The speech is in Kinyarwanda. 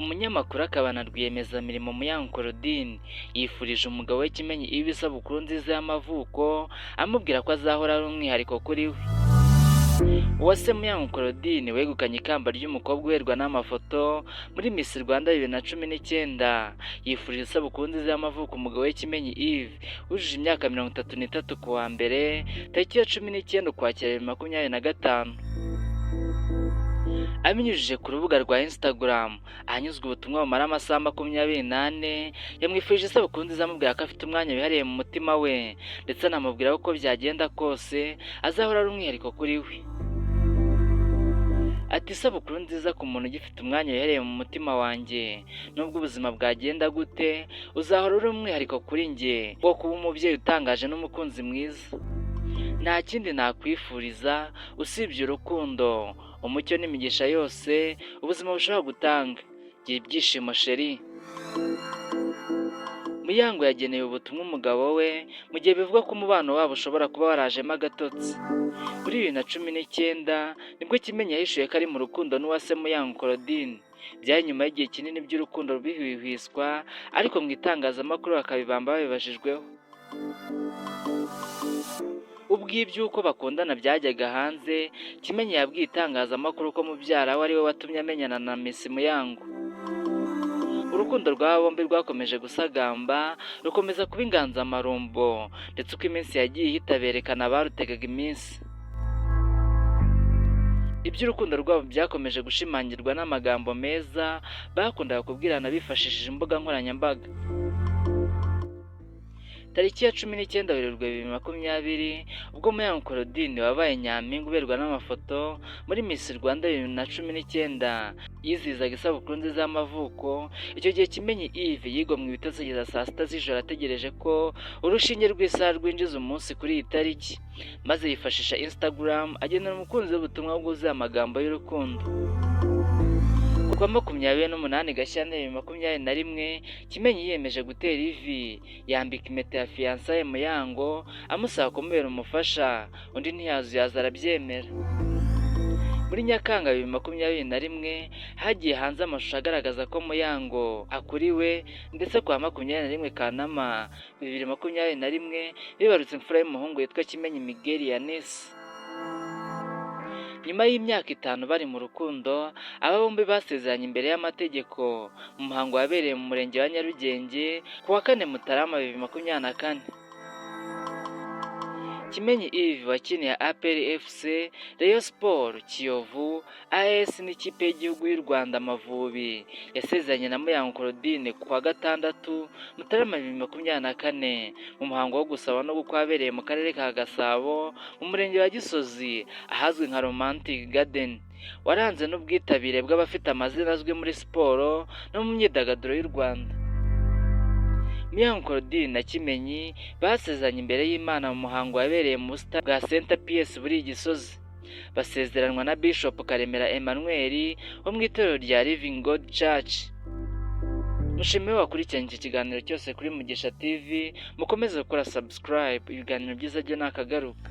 Umunyamakuru akaba na rwiyemezamirimo Muyango Claudine yifurije umugabo we Kimenyi Yves isabukuru nziza y'amavuko, amubwira ko azahora ari umwihariko kuri we. Uwase Muyango Claudine wegukanye ikamba ry'umukobwa uherwa n'amafoto muri Miss Rwanda 2019 yifurije isabukuru nziza y'amavuko umugabo we Kimenyi Yves wujuje imyaka 33 ku wa mbere tariki ya 19 Ukwakira 2025. Abinyujije ku rubuga rwa Instagram ahanyuzwe ubutumwa bumara amasaha 24 yamwifurije isabukuru nziza amubwira ko afite umwanya wihariye mu mutima we, ndetse anamubwira ko byagenda kose azahora ari umwihariko kuri we. Ati isabukuru nziza ku muntu ugifite umwanya wihariye mu mutima wanjye, nubwo ubuzima bwagenda gute uzahora uri umwihariko kuri njye wo kuba umubyeyi utangaje n'umukunzi mwiza. Nta kindi nakwifuriza usibye urukundo, umucyo n'imigisha yose ubuzima bushobora gutanga. Gira ibyishimo sheri. Muyango yageneye ubutumwa umugabo we mu gihe bivugwa ko umubano wabo ushobora kuba warajemo agatotsi. Muri 2019 nibwo Kimenyi yahishuye ko ari mu rukundo n'uwase Muyango Claudine. Byari nyuma y'igihe kinini by'urukundo rwihwihwiswa, ariko mu itangazamakuru bakabibamba babibajijweho. Ubwo iby'uko bakundana byajyaga hanze, Kimenyi yabwiye itangazamakuru ko mubyara we ari we watumye amenyana na Miss Muyango. Urukundo rw'aba bombi rwakomeje gusagamba, rukomeza kuba inganzamarumbo, ndetse uko iminsi yagiye ihita berekana abarutegaga iminsi. Iby'urukundo rwabo byakomeje gushimangirwa n'amagambo meza bakundaga kubwirana bifashishije imbuga nkoranyambaga. Tariki ya 19 Werurwe 2020 ubwo Muyango Claudine wabaye nyampinga uberwa n'amafoto muri Miss Rwanda 2019 yizihizaga isabukuru nziza y'amavuko, icyo gihe Kimenyi Yves yigomwe ibitotsi kugeza saa 6 z'ijoro ategereje ko urushinge rw'isaha rwinjiza umunsi kuri iyi tariki, maze yifashisha Instagram agenera umukunzi w'ubutumwa bwuzuye amagambo y'urukundo. Kuwa 28 Gashyantare 2021 Kimenyi yiyemeje gutera ivi yambika impeta ya fiançaye Muyango amusaba kumubera umufasha, undi ntiyazuyaza arabyemera. Muri Nyakanga 2021 hagiye hanze amashusho agaragaza ko Muyango akuriwe, ndetse kwa 21 Kanama 2021 bibarutse imfura y'umuhungu yitwa Kimenyi Miguel Yanis. Nyuma y'imyaka 5 bari mu rukundo, aba bombi basezeranye imbere y'amategeko mu muhango wabereye mu murenge wa Nyarugenge ku wa 4 Mutarama 2024. Kimenyi Yves wakiniye APR FC, Rayon Sport, Kiyovu, AS n'ikipe y'igihugu y'u Rwanda Amavubi yasezeranye na Muyango Claudine ku wa 6 Mutarama 2024 mu muhango wo gusaba no gukwa wabereye mu karere ka Gasabo mu murenge wa Gisozi ahazwi nka Romantic Garden, waranze n'ubwitabire bw'abafite amazina azwi muri siporo no mu myidagaduro y'u Rwanda. Muyango Claudine na Kimenyi basezeranye imbere y'Imana mu muhango wabereye mu busitani bwa Center PS buri Gisozi. Basezeranwa na Bishop Karemera Emmanuel wo mu itorero rya Living God Church. Mushimiye wakurikiranye iki kiganiro cyose kuri Mugisha TV, mukomeze gukora subscribe, ibiganiro byiza byo nakagaruka.